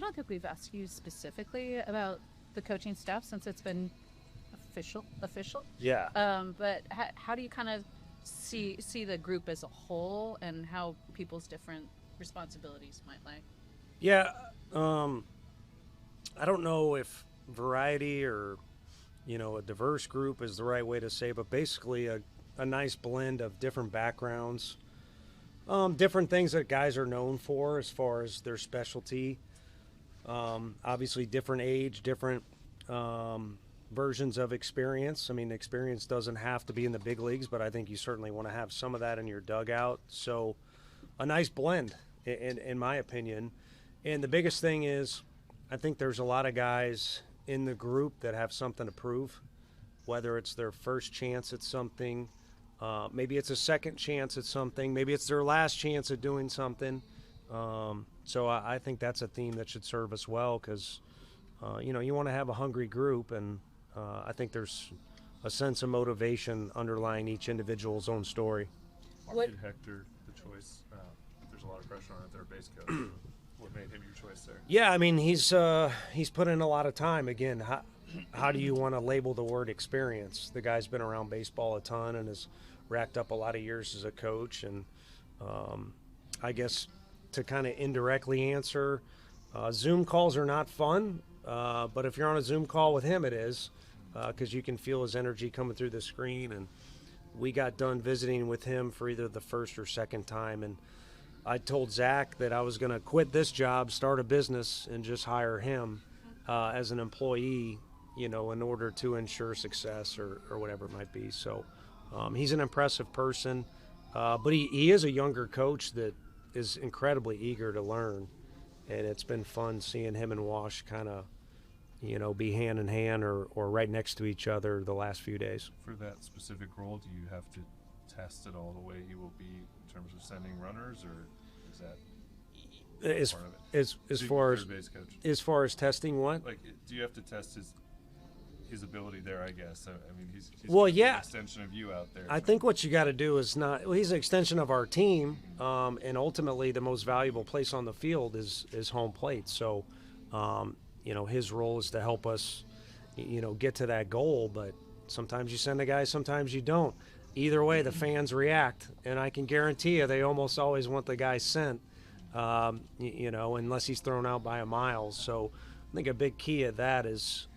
don't think we've asked you specifically about the coaching staff since it's been official. Yeah. But how do you kind of see the group as a whole and how people's different responsibilities might lie? Yeah. I don't know if variety or, a diverse group is the right way to say, but basically a nice blend of different backgrounds, different things that guys are known for as far as their specialty. Obviously different age, different versions of experience. I mean, experience doesn't have to be in the big leagues, but I think you certainly want to have some of that in your dugout. So a nice blend, in my opinion. And the biggest thing is I think there's a lot of guys in the group that have something to prove, whether it's their first chance at something, maybe it's a second chance at something, maybe it's their last chance at doing something. So I think that's a theme that should serve us well because, you want to have a hungry group, and I think there's a sense of motivation underlying each individual's own story. Why did Hector the choice? There's a lot of pressure on it, their base coach. What made him your choice there? Yeah, I mean, he's put in a lot of time. Again, how do you want to label the word experience? The guy's been around baseball a ton and has racked up a lot of years as a coach. And I guess to kind of indirectly answer, Zoom calls are not fun, but if you're on a Zoom call with him, it is, because you can feel his energy coming through the screen. And we got done visiting with him for either the first or second time, and I told Zach that I was going to quit this job, start a business, and just hire him as an employee, in order to ensure success or whatever it might be. So he's an impressive person, but he is a younger coach that is incredibly eager to learn, and it's been fun seeing him and Wash kind of, be hand in hand or right next to each other the last few days. For that specific role, do you have to test it all the way he will be in terms of sending runners, or is that part of it? As far as testing what? Like, do you have to test his ability there? I guess. I mean, he's well, an yeah. extension of you out there. I think what you got to do is not. Well, he's an extension of our team, and ultimately the most valuable place on the field is home plate. So, his role is to help us, get to that goal. But sometimes you send a guy, sometimes you don't. Either way, the fans react, and I can guarantee you they almost always want the guy sent, unless he's thrown out by a mile. So I think a big key of that is,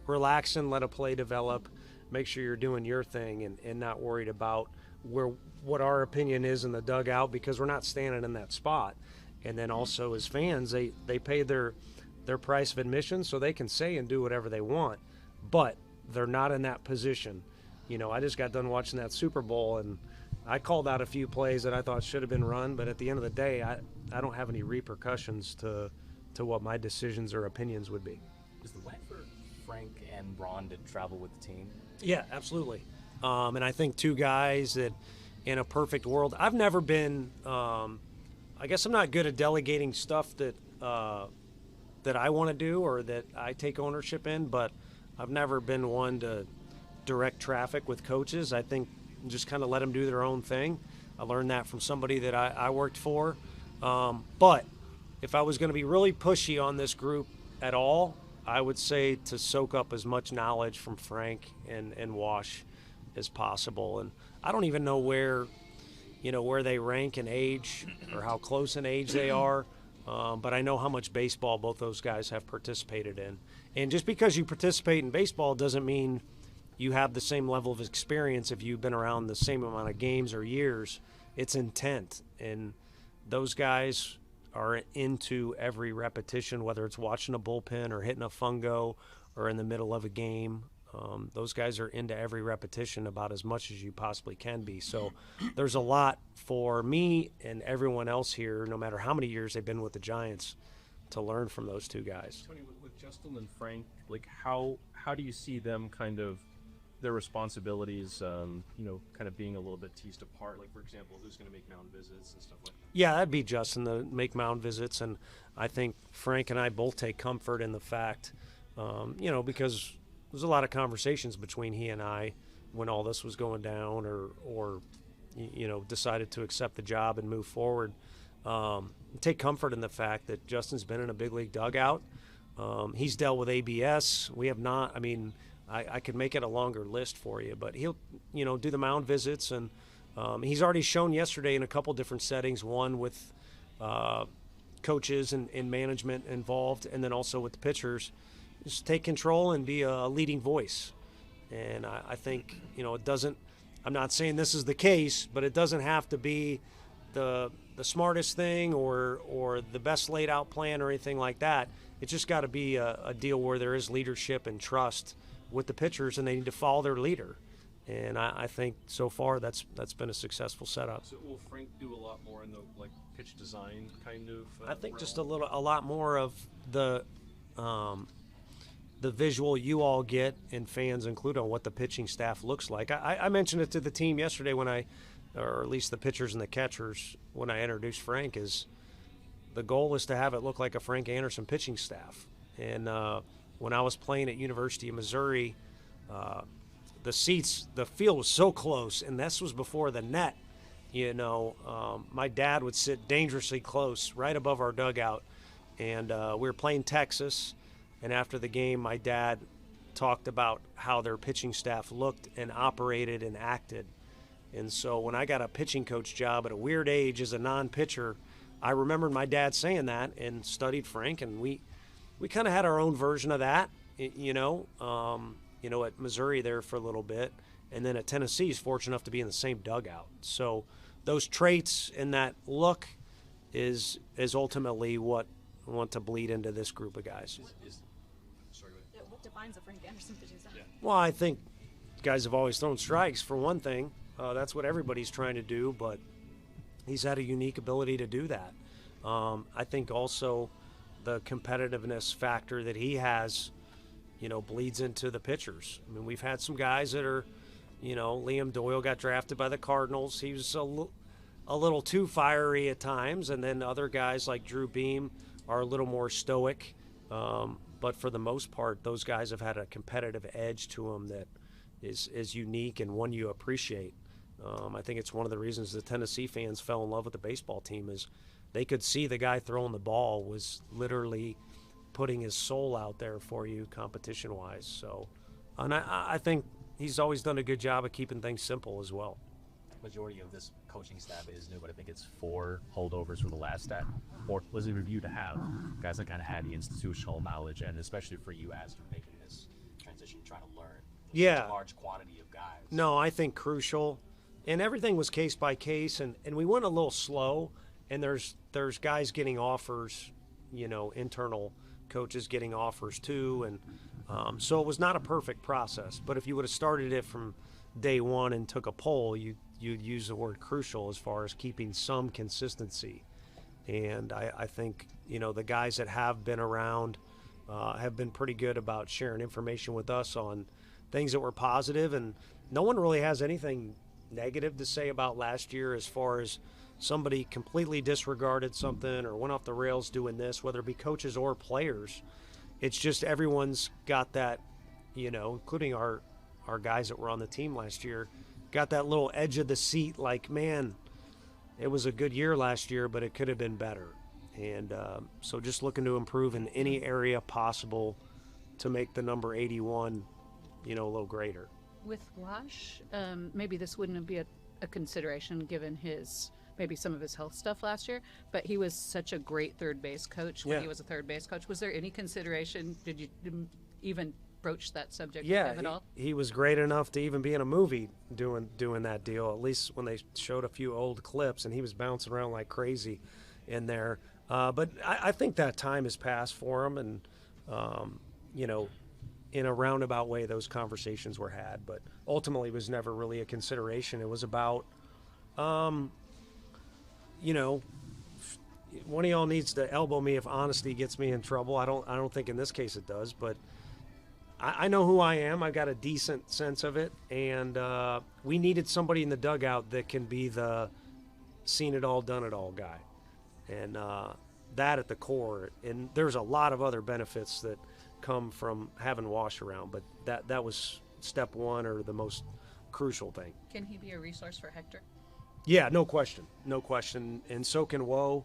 relax and let a play develop, make sure you're doing your thing and not worried about what our opinion is in the dugout, because we're not standing in that spot. And then also as fans, they pay their price of admission, so they can say and do whatever they want, but they're not in that position. I just got done watching that Super Bowl, and I called out a few plays that I thought should have been run, but at the end of the day, I don't have any repercussions to what my decisions or opinions would be. Is the plan for Frank and Ron to travel with the team? Yeah, absolutely. And I think two guys that, in a perfect world, I've never been. I guess I'm not good at delegating stuff that I want to do or that I take ownership in, but I've never been one to direct traffic with coaches. I think just kind of let them do their own thing. I learned that from somebody that I worked for. But if I was going to be really pushy on this group at all, I would say to soak up as much knowledge from Frank and Wash as possible. And I don't even know where they rank in age or how close in age they are. But I know how much baseball both those guys have participated in. And just because you participate in baseball doesn't mean you have the same level of experience if you've been around the same amount of games or years. It's intent. And those guys are into every repetition, whether it's watching a bullpen or hitting a fungo or in the middle of a game. Those guys are into every repetition about as much as you possibly can be. So there's a lot for me and everyone else here, no matter how many years they've been with the Giants, to learn from those two guys. Tony, with Justin and Frank, like how do you see them kind of their responsibilities, kind of being a little bit teased apart? Like, for example, who's going to make mound visits and stuff like that? Yeah, that'd be Justin to make mound visits. And I think Frank and I both take comfort in the fact, because there's a lot of conversations between he and I when all this was going down or decided to accept the job and move forward. take comfort in the fact that Justin's been in a big league dugout. He's dealt with ABS. We have not. I mean, I could make it a longer list for you, but he'll, do the mound visits, and he's already shown yesterday in a couple different settings, one with coaches and management involved, and then also with the pitchers, just take control and be a leading voice. And I think, it doesn't, I'm not saying this is the case, but it doesn't have to be the smartest thing or the best laid out plan or anything like that. It's just got to be a deal where there is leadership and trust with the pitchers, and they need to follow their leader. And I think so far that's been a successful setup. So will Frank do a lot more in the pitch design kind of? I think realm? just a lot more of the visual you all get, and fans include, on what the pitching staff looks like. I mentioned it to the team yesterday or at least the pitchers and the catchers, when I introduced Frank, is the goal is to have it look like a Frank Anderson pitching staff. And when I was playing at University of Missouri, the field was so close, and this was before the net. My dad would sit dangerously close right above our dugout, and we were playing Texas, and after the game, my dad talked about how their pitching staff looked and operated and acted. And so when I got a pitching coach job at a weird age as a non-pitcher, I remembered my dad saying that and studied Frank, and we kind of had our own version of that, at Missouri there for a little bit, and then at Tennessee, he's fortunate enough to be in the same dugout. So those traits and that look is ultimately what I want to bleed into this group of guys. What defines a Frank Anderson pitching staff? Yeah. Well, I think guys have always thrown strikes, for one thing. That's what everybody's trying to do, but he's had a unique ability to do that. I think also the competitiveness factor that he has, bleeds into the pitchers. I mean, we've had some guys that are, Liam Doyle got drafted by the Cardinals. He was a little too fiery at times, and then other guys like Drew Beam are a little more stoic. But for the most part, those guys have had a competitive edge to them that is unique and one you appreciate. I think it's one of the reasons the Tennessee fans fell in love with the baseball team is they could see the guy throwing the ball was literally putting his soul out there for you competition-wise. So, and I think he's always done a good job of keeping things simple as well. Majority of this coaching staff is new, but I think it's 4 holdovers from the last stat. Or was it review to have guys that kind of had the institutional knowledge, and especially for you as you're making this transition, trying to learn. Yeah. Such a large quantity of guys. No, I think crucial. And everything was case by case, and we went a little slow, and there's guys getting offers, internal coaches getting offers too, and so it was not a perfect process. But if you would have started it from day one and took a poll, you'd use the word crucial as far as keeping some consistency. And I think, the guys that have been around have been pretty good about sharing information with us on things that were positive, and no one really has anything negative to say about last year as far as somebody completely disregarded something or went off the rails doing this, whether it be coaches or players. It's just everyone's got that, including our guys that were on the team last year, got that little edge of the seat like, man, it was a good year last year, but it could have been better. And so just looking to improve in any area possible to make the number 81, a little greater. With Wash, maybe this wouldn't be a consideration given maybe some of his health stuff last year, but he was such a great third base coach when he was a third base coach. Was there any consideration? Did you even broach that subject with him at all? He was great enough to even be in a movie doing that deal, at least when they showed a few old clips, and he was bouncing around like crazy in there. But I think that time has passed for him, and, in a roundabout way, those conversations were had, but ultimately it was never really a consideration. It was about, one of y'all needs to elbow me if honesty gets me in trouble. I don't think in this case it does, but I know who I am. I've got a decent sense of it, and we needed somebody in the dugout that can be the seen it all, done it all guy, and that at the core. And there's a lot of other benefits that come from having Wash around, but that was step one, or the most crucial thing. Can he be a resource for Hector? Yeah, no question. And so can Woe.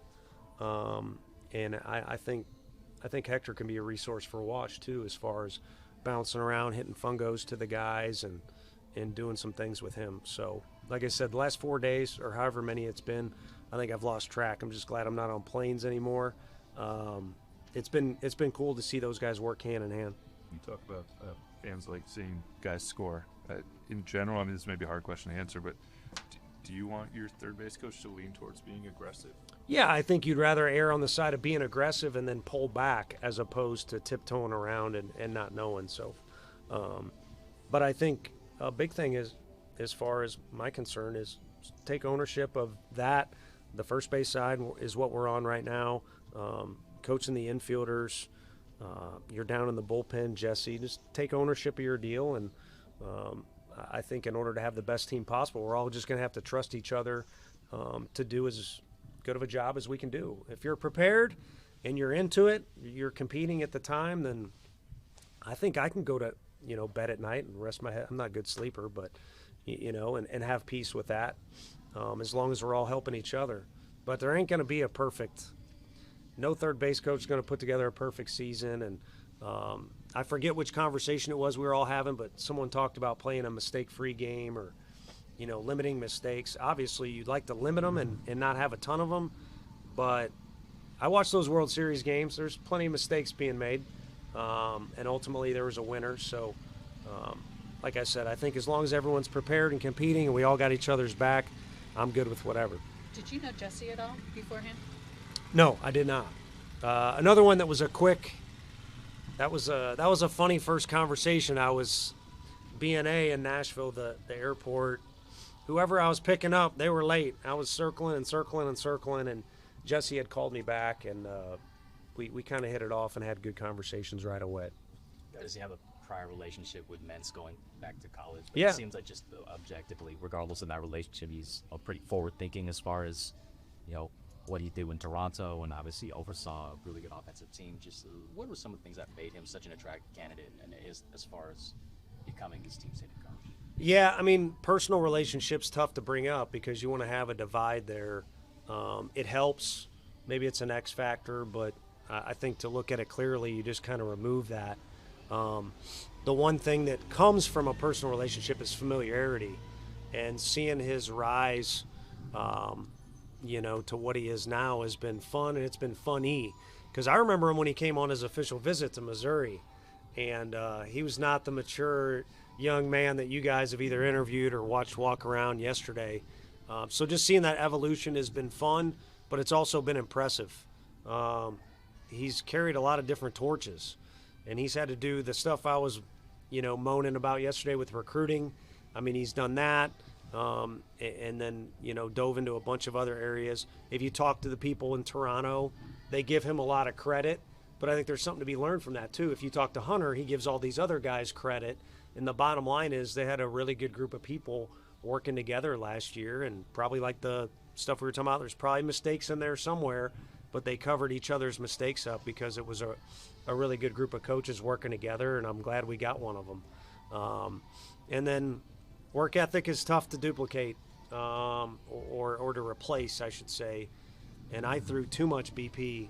And I think Hector can be a resource for Wash too, as far as bouncing around, hitting fungos to the guys, and doing some things with him. So, like I said, the last 4 days or however many it's been, I think I've lost track. I'm just glad I'm not on planes anymore. It's been cool to see those guys work hand in hand. You talk about fans like seeing guys score. In general, I mean, this may be a hard question to answer, but do you want your third base coach to lean towards being aggressive? Yeah, I think you'd rather err on the side of being aggressive and then pull back as opposed to tiptoeing around and not knowing. So, but I think a big thing is, as far as my concern, is take ownership of that. The first base side is what we're on right now. Coaching the infielders, you're down in the bullpen, Jesse. Just take ownership of your deal, and I think in order to have the best team possible, we're all just going to have to trust each other to do as good of a job as we can do. If you're prepared and you're into it, you're competing at the time, then I think I can go to bed at night and rest my head. I'm not a good sleeper, but and have peace with that, as long as we're all helping each other. But there ain't going to be a perfect. No third base coach is going to put together a perfect season, and I forget which conversation it was we were all having, but someone talked about playing a mistake-free game or, limiting mistakes. Obviously, you'd like to limit them and not have a ton of them, but I watched those World Series games. There's plenty of mistakes being made, and ultimately there was a winner. So, like I said, I think as long as everyone's prepared and competing and we all got each other's back, I'm good with whatever. Did you know Jesse at all beforehand? No, I did not. Another one that was a quick. That was a funny first conversation. I was BNA in Nashville, the airport. Whoever I was picking up, they were late. I was circling, and Jesse had called me back, and we kind of hit it off and had good conversations right away. Does he have a prior relationship with Mens going back to college? But Yeah. It seems like just objectively, regardless of that relationship, he's pretty forward-thinking as far as, what he did in Toronto, and obviously oversaw a really good offensive team. Just what were some of the things that made him such an attractive candidate, and as far as becoming this team's head coach? Yeah, I mean, personal relationships tough to bring up because you want to have a divide there. It helps. Maybe it's an X factor, but I think to look at it clearly, you just kind of remove that. The one thing that comes from a personal relationship is familiarity, and seeing his rise to what he is now has been fun, and it's been funny. Because I remember him when he came on his official visit to Missouri, and he was not the mature young man that you guys have either interviewed or watched walk around yesterday. So just seeing that evolution has been fun, but it's also been impressive. He's carried a lot of different torches, and he's had to do the stuff I was, moaning about yesterday with recruiting. I mean, he's done that. And then, dove into a bunch of other areas. If you talk to the people in Toronto, they give him a lot of credit, but I think there's something to be learned from that too. If you talk to Hunter, he gives all these other guys credit, and the bottom line is they had a really good group of people working together last year, and probably like the stuff we were talking about, there's probably mistakes in there somewhere, but they covered each other's mistakes up because it was a really good group of coaches working together, and I'm glad we got one of them. And then work ethic is tough to duplicate, or to replace, I should say. And I threw too much BP.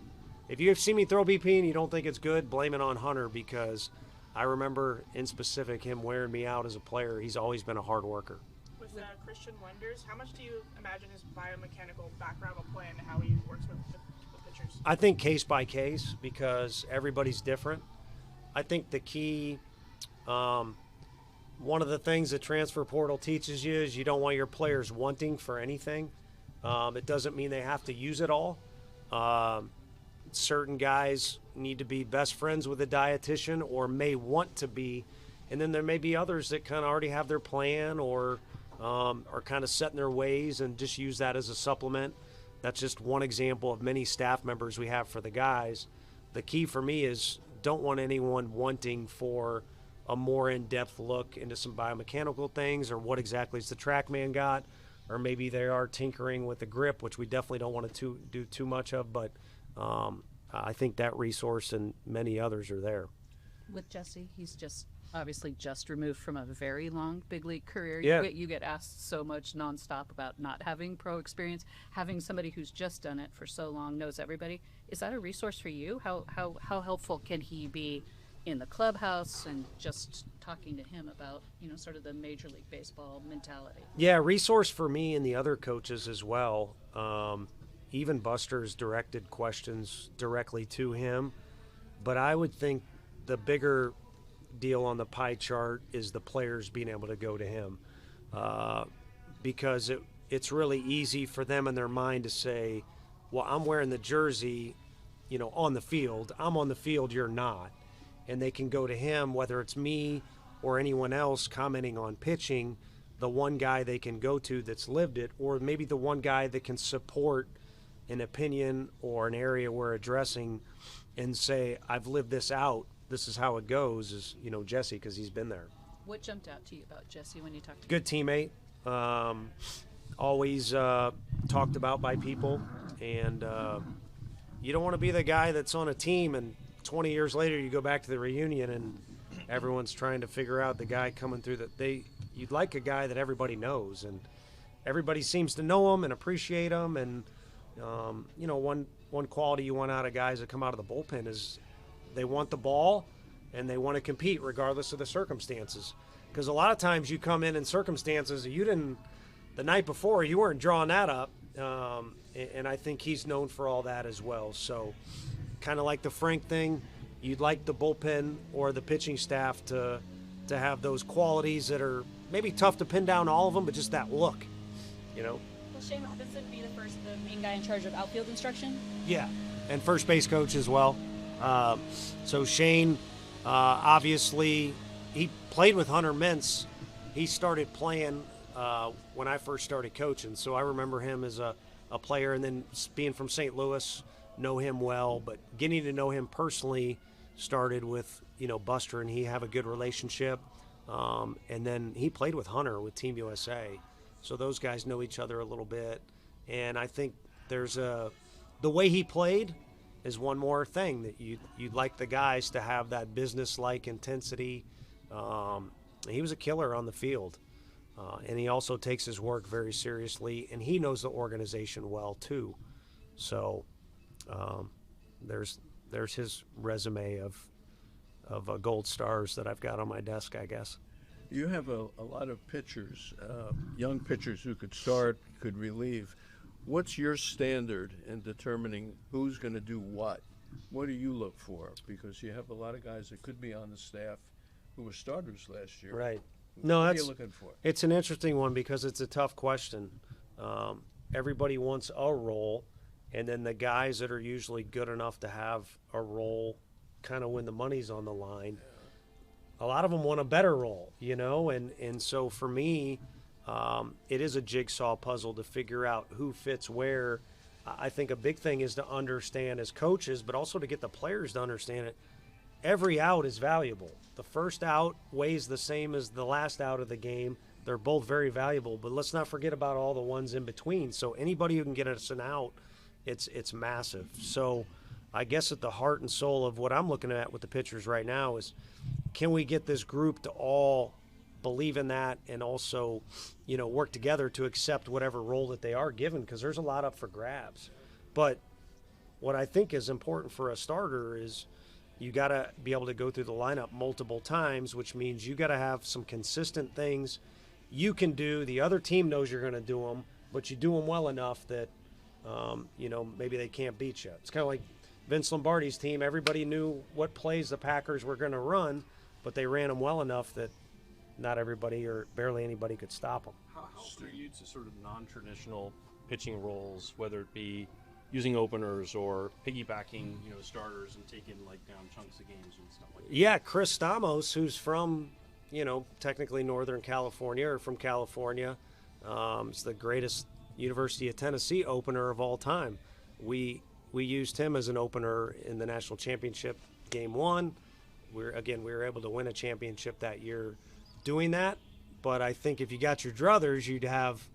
If you have seen me throw BP and you don't think it's good, blame it on Hunter, because I remember in specific him wearing me out as a player. He's always been a hard worker. With Christian Wonders, how much do you imagine his biomechanical background will play into how he works with the pitchers? I think case by case, because everybody's different. I think the key, one of the things the transfer portal teaches you is you don't want your players wanting for anything. It doesn't mean they have to use it all. Certain guys need to be best friends with a dietitian or may want to be, and then there may be others that kind of already have their plan or are kind of set in their ways and just use that as a supplement. That's just one example of many staff members we have for the guys. The key for me is don't want anyone wanting for a more in-depth look into some biomechanical things, or what exactly is the TrackMan got, or maybe they are tinkering with the grip, which we definitely don't want to do too much of, but I think that resource and many others are there. With Jesse, he's just obviously just removed from a very long big league career. Yeah. You get asked so much nonstop about not having pro experience. Having somebody who's just done it for so long, knows everybody. Is that a resource for you? How helpful can he be in the clubhouse and just talking to him about, sort of the Major League Baseball mentality? Yeah, resource for me and the other coaches as well. Even Buster's directed questions directly to him. But I would think the bigger deal on the pie chart is the players being able to go to him, because it's really easy for them in their mind to say, well, I'm wearing the jersey, on the field. I'm on the field, you're not. And they can go to him, whether it's me or anyone else commenting on pitching, the one guy they can go to that's lived it, or maybe the one guy that can support an opinion or an area we're addressing and say, I've lived this out, this is how it goes, is, Jesse, because he's been there. What jumped out to you about Jesse when you talked to him? Good teammate, always talked about by people, and you don't want to be the guy that's on a team and 20 years later you go back to the reunion and everyone's trying to figure out the guy coming through you'd like a guy that everybody knows, and everybody seems to know him and appreciate him. And one quality you want out of guys that come out of the bullpen is they want the ball and they want to compete regardless of the circumstances, because a lot of times you come in circumstances that the night before you weren't drawing that up, and I think he's known for all that as well. So kind of like the Frank thing, you'd like the bullpen or the pitching staff to have those qualities that are maybe tough to pin down all of them, but just that look, Will Shane Robinson be the main guy in charge of outfield instruction? Yeah, and first base coach as well. So Shane, obviously, he played with Hunter Mintz. He started playing when I first started coaching, so I remember him as a player, and then being from St. Louis, know him well, but getting to know him personally started with, Buster, and he have a good relationship. And then he played with Hunter with Team USA. So those guys know each other a little bit. And I think the way he played is one more thing that you'd like the guys to have, that business-like intensity. He was a killer on the field. And he also takes his work very seriously, and he knows the organization well too. So there's his resume of gold stars that I've got on my desk, I guess. You have a lot of pitchers, young pitchers who could start, could relieve. What's your standard in determining who's going to do what? What do you look for? Because you have a lot of guys that could be on the staff who were starters last year. Right. What No, are that's you looking for? It's an interesting one because it's a tough question. Everybody wants a role, and then the guys that are usually good enough to have a role kind of when the money's on the line, a lot of them want a better role, and so for me, it is a jigsaw puzzle to figure out who fits where. I think a big thing is to understand as coaches, but also to get the players to understand it. Every out is valuable. The first out weighs the same as the last out of the game. They're both very valuable, but let's not forget about all the ones in between. So anybody who can get us an out, it's massive. So I guess at the heart and soul of what I'm looking at with the pitchers right now is, can we get this group to all believe in that and also, work together to accept whatever role that they are given, because there's a lot up for grabs. But what I think is important for a starter is you got to be able to go through the lineup multiple times, which means you got to have some consistent things you can do. The other team knows you're going to do them, but you do them well enough that, maybe they can't beat you. It's kind of like Vince Lombardi's team. Everybody knew what plays the Packers were going to run, but they ran them well enough that not everybody or barely anybody could stop them. How are you to sort of non-traditional pitching roles, whether it be using openers or piggybacking, starters and taking down chunks of games and stuff like that? Yeah, Chris Stamos, who's from, technically Northern California or from California, is the greatest University of Tennessee opener of all time. We used him as an opener in the national championship game 1. We were able to win a championship that year doing that. But I think if you got your druthers, you'd have,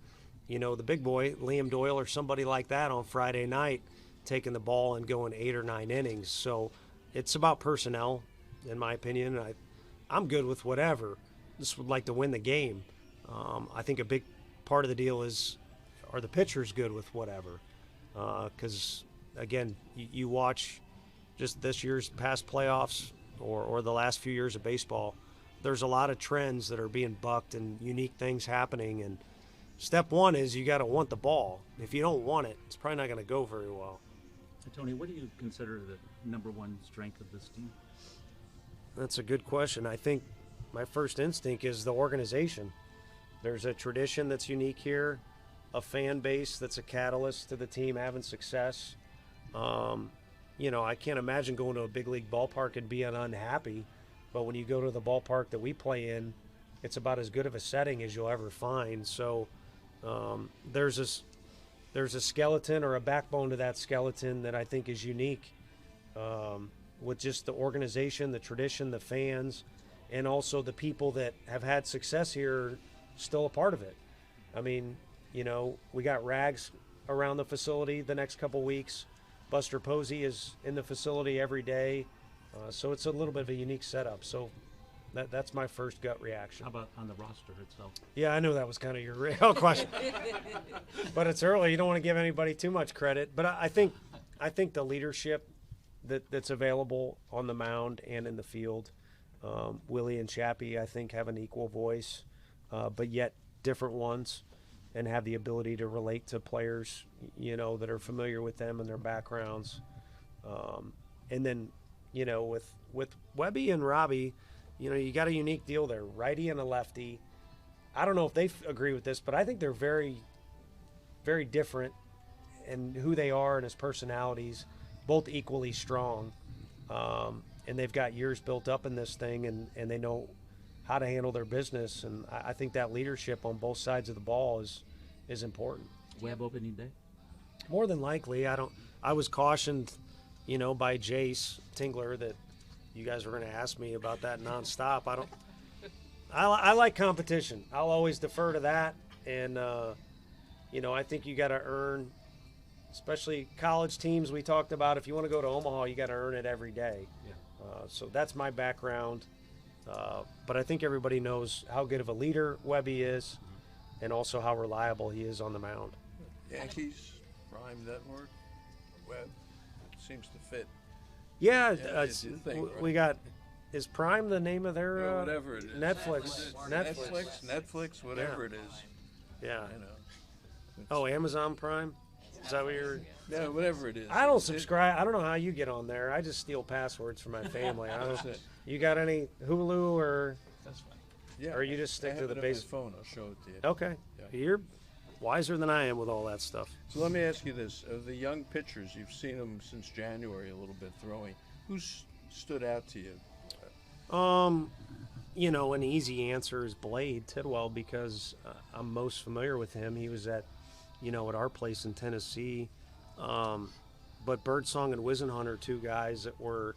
the big boy, Liam Doyle or somebody like that on Friday night taking the ball and going 8 or 9 innings. So it's about personnel, in my opinion. I'm good with whatever. Just would like to win the game. I think a big part of the deal is, are the pitchers good with whatever? Because, again, you watch just this year's past playoffs or the last few years of baseball, there's a lot of trends that are being bucked and unique things happening. And step one is you got to want the ball. If you don't want it, it's probably not going to go very well. So Tony, what do you consider the number one strength of this team? That's a good question. I think my first instinct is the organization. There's a tradition that's unique here, a fan base that's a catalyst to the team having success. I can't imagine going to a big league ballpark and being unhappy, but when you go to the ballpark that we play in, it's about as good of a setting as you'll ever find. So there's a skeleton or a backbone to that skeleton that I think is unique, with just the organization, the tradition, the fans, and also the people that have had success here still a part of it. I mean, we got Rags around the facility the next couple weeks. Buster Posey is in the facility every day. So it's a little bit of a unique setup. So that's my first gut reaction. How about on the roster itself? Yeah, I knew that was kind of your real question. But it's early. You don't want to give anybody too much credit. But I think the leadership that's available on the mound and in the field, Willie and Chappie, I think, have an equal voice, but yet different ones, and have the ability to relate to players, that are familiar with them and their backgrounds. And then, with Webby and Robbie, you got a unique deal there, righty and a lefty. I don't know if they agree with this, but I think they're very, very different in who they are and as personalities, both equally strong. And they've got years built up in this thing, and they know how to handle their business. And I think that leadership on both sides of the ball is important. Web opening day? More than likely. I was cautioned, by Jace Tingler that you guys were going to ask me about that nonstop. I like competition. I'll always defer to that. And, I think you got to earn, especially college teams we talked about. If you want to go to Omaha, you got to earn it every day. Yeah. So that's my background. But I think everybody knows how good of a leader Webby is, and also how reliable he is on the mound. Yankees, prime network, Webb, seems to fit. Yeah, it's the thing, right? We got, is Prime the name of their whatever it is. Netflix, whatever it is. Yeah. Oh, Amazon Prime? Is that what you're? Yeah, whatever it is. I don't subscribe. I don't know how you get on there. I just steal passwords from my family. You got any Hulu or? That's fine. Yeah. Or you just stick to the base phone. I'll show it to you. Okay. Yeah. You're wiser than I am with all that stuff. So let me ask you this: of the young pitchers, you've seen them since January a little bit throwing. Who's stood out to you? An easy answer is Blade Tidwell, because I'm most familiar with him. He was at our place in Tennessee. But Birdsong and Wisenhunt are two guys that were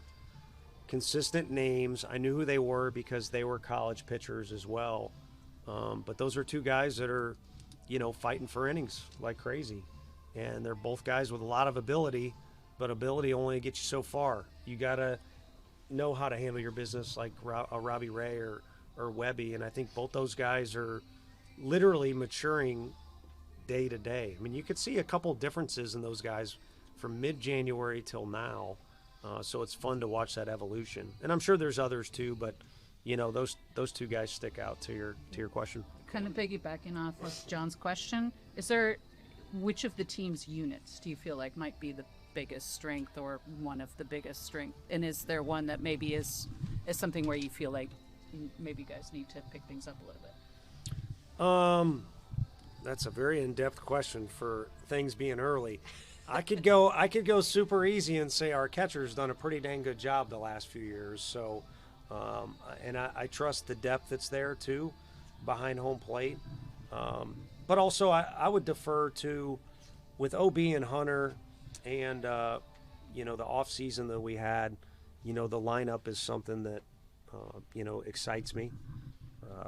consistent names. I knew who they were because they were college pitchers as well. But those are two guys that are, fighting for innings like crazy. And they're both guys with a lot of ability, but ability only gets you so far. You got to know how to handle your business like Robbie Ray or Webby. And I think both those guys are literally maturing day to day. I mean, you could see a couple differences in those guys from mid-January till now. So it's fun to watch that evolution. And I'm sure there's others too, but those two guys stick out to your question. Kind of piggybacking off of John's question, which of the team's units do you feel like might be the biggest strength or one of the biggest strength? And is there one that maybe is something where you feel like maybe you guys need to pick things up a little bit? That's a very in-depth question for things being early. I could go super easy and say our catcher's done a pretty dang good job the last few years. So, and I trust the depth that's there too, behind home plate. But also I would defer to, with OB and Hunter, and the off season that we had. The lineup is something that excites me.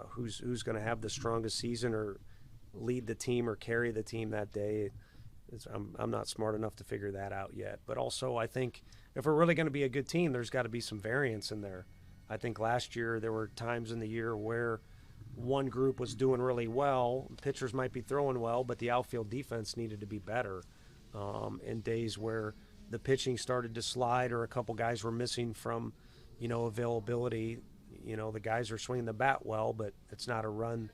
Who's going to have the strongest season or lead the team or carry the team that day? I'm not smart enough to figure that out yet. But also, I think if we're really going to be a good team, there's got to be some variance in there. I think last year there were times in the year where one group was doing really well, pitchers might be throwing well, but the outfield defense needed to be better. In days where the pitching started to slide or a couple guys were missing from, availability, the guys are swinging the bat well, but it's not a run,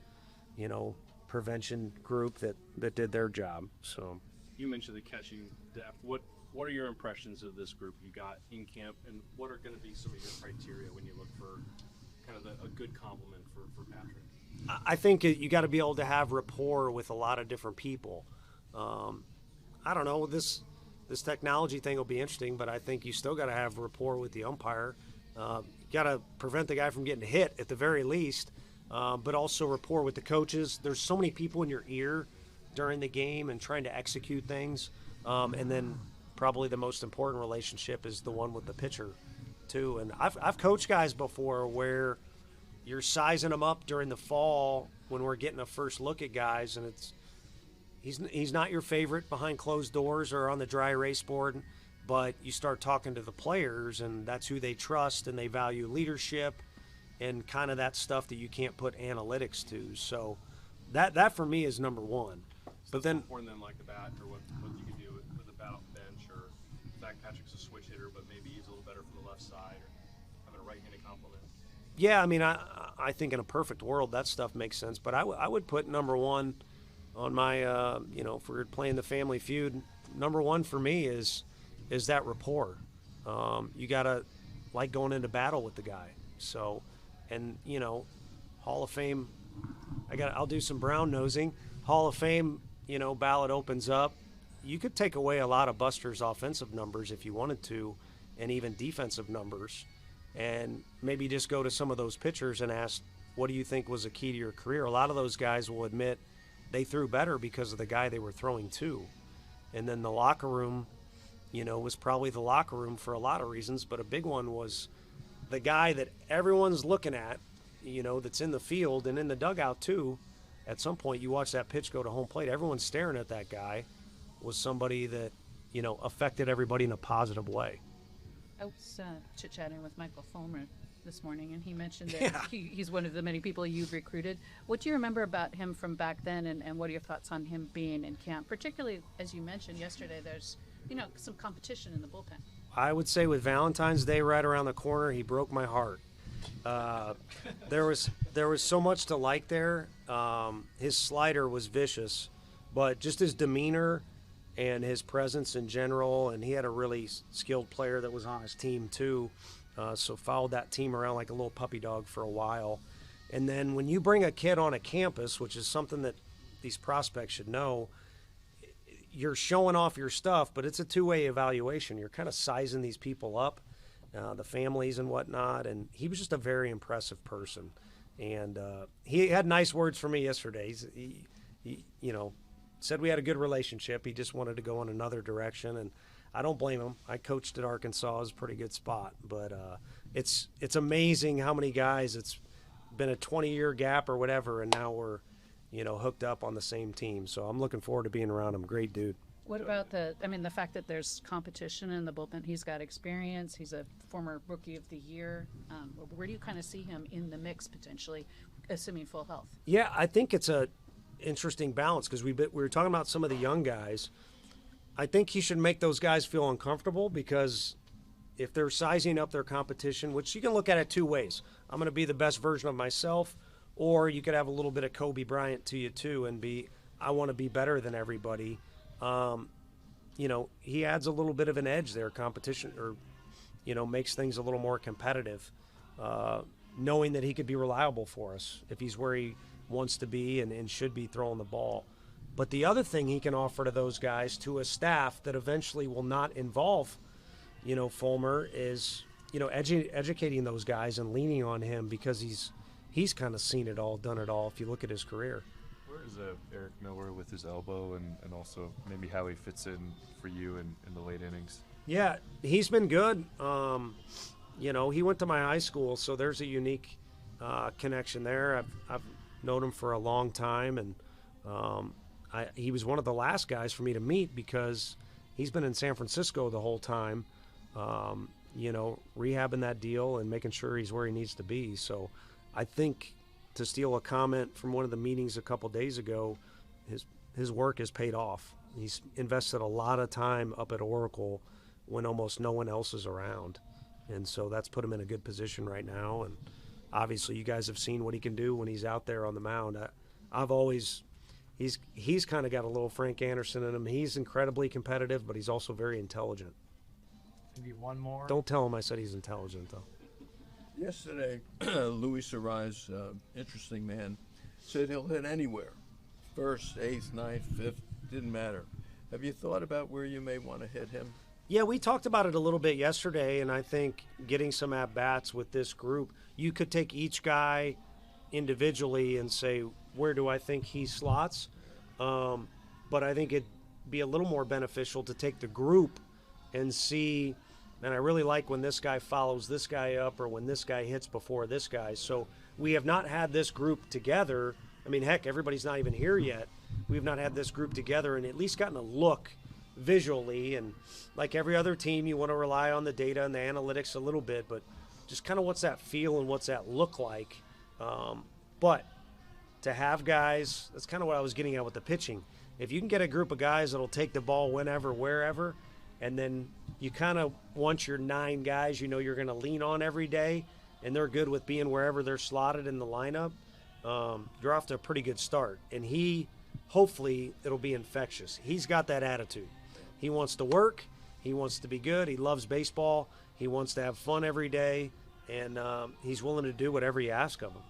prevention group that did their job. So you mentioned the catching depth. What are your impressions of this group you got in camp, and what are going to be some of your criteria when you look for kind of a good complement for Patrick? I think you got to be able to have rapport with a lot of different people. I don't know, this technology thing will be interesting, but I think you still got to have rapport with the umpire. You got to prevent the guy from getting hit at the very least, but also rapport with the coaches. There's so many people in your ear during the game and trying to execute things. And then probably the most important relationship is the one with the pitcher too. And I've coached guys before where you're sizing them up during the fall when we're getting a first look at guys, and he's not your favorite behind closed doors or on the dry erase board, but you start talking to the players, and that's who they trust, and they value leadership and kind of that stuff that you can't put analytics to. So that for me is number one. So but then more than like the bat, or what you can do with the bat off the bench, or the fact Patrick's a switch hitter, but maybe he's a little better from the left side, or having a right-handed complement. Yeah, I mean, I think in a perfect world that stuff makes sense, but I would put number one on my, if we're playing the Family Feud, number one for me is that rapport. You got to like going into battle with the guy. So, and, Hall of Fame, I'll do some brown nosing. Hall of Fame, ballot opens up. You could take away a lot of Buster's offensive numbers if you wanted to, and even defensive numbers, and maybe just go to some of those pitchers and ask, what do you think was a key to your career? A lot of those guys will admit they threw better because of the guy they were throwing to. And then the locker room, was probably the locker room for a lot of reasons, but a big one was the guy that everyone's looking at, that's in the field and in the dugout too. At some point you watch that pitch go to home plate, everyone's staring at that guy, was somebody that, affected everybody in a positive way. I was chit-chatting with Michael Fulmer this morning, and he mentioned that he's one of the many people you've recruited. What do you remember about him from back then, and what are your thoughts on him being in camp? Particularly, as you mentioned yesterday, there's, some competition in the bullpen. I would say with Valentine's Day right around the corner, he broke my heart. There was so much to like there. His slider was vicious, but just his demeanor and his presence in general, and he had a really skilled player that was on his team too, so followed that team around like a little puppy dog for a while. And then when you bring a kid on a campus, which is something that these prospects should know, you're showing off your stuff, but it's a two-way evaluation. You're kind of sizing these people up, the families and whatnot, and he was just a very impressive person. And he had nice words for me yesterday. He said we had a good relationship. He just wanted to go in another direction, and I don't blame him. I coached at Arkansas. It was a pretty good spot. But it's amazing how many guys, it's been a 20-year gap or whatever, and now we're, hooked up on the same team. So I'm looking forward to being around him. Great dude. What about the fact that there's competition in the bullpen? He's got experience. He's a former Rookie of the Year. Where do you kind of see him in the mix potentially, assuming full health? Yeah, I think it's a interesting balance because we were talking about some of the young guys. I think he should make those guys feel uncomfortable because if they're sizing up their competition, which you can look at it two ways. I'm going to be the best version of myself, or you could have a little bit of Kobe Bryant to you too and I want to be better than everybody. He adds a little bit of an edge there, competition, or, makes things a little more competitive, knowing that he could be reliable for us if he's where he wants to be and should be throwing the ball. But the other thing he can offer to those guys, to a staff that eventually will not involve, Fulmer, is, educating those guys and leaning on him because he's kind of seen it all, done it all, if you look at his career. Where is Eric Miller with his elbow, and also maybe how he fits in for you in the late innings? Yeah, he's been good. He went to my high school, so there's a unique connection there. I've known him for a long time, and he was one of the last guys for me to meet because he's been in San Francisco the whole time. rehabbing that deal and making sure he's where he needs to be. So I think, to steal a comment from one of the meetings a couple days ago, his work has paid off. He's invested a lot of time up at Oracle when almost no one else is around. And so that's put him in a good position right now. And obviously you guys have seen what he can do when he's out there on the mound. He's kind of got a little Frank Anderson in him. He's incredibly competitive, but he's also very intelligent. Maybe one more. Don't tell him I said he's intelligent, though. Yesterday, Louis Sarais, interesting man, said he'll hit anywhere. First, eighth, ninth, fifth, didn't matter. Have you thought about where you may want to hit him? Yeah, we talked about it a little bit yesterday, and I think getting some at-bats with this group, you could take each guy individually and say, where do I think he slots? But I think it'd be a little more beneficial to take the group and see, and I really like when this guy follows this guy up or when this guy hits before this guy. So we have not had this group together. I mean, heck, everybody's not even here yet. We've not had this group together and at least gotten a look visually. And like every other team, you want to rely on the data and the analytics a little bit, but just kind of what's that feel and what's that look like. But to have guys, that's kind of what I was getting at with the pitching. If you can get a group of guys that'll take the ball whenever, wherever, and then you kind of want your 9 guys you're going to lean on every day, and they're good with being wherever they're slotted in the lineup, you're off to a pretty good start. And hopefully, it'll be infectious. He's got that attitude. He wants to work. He wants to be good. He loves baseball. He wants to have fun every day, and he's willing to do whatever you ask of him.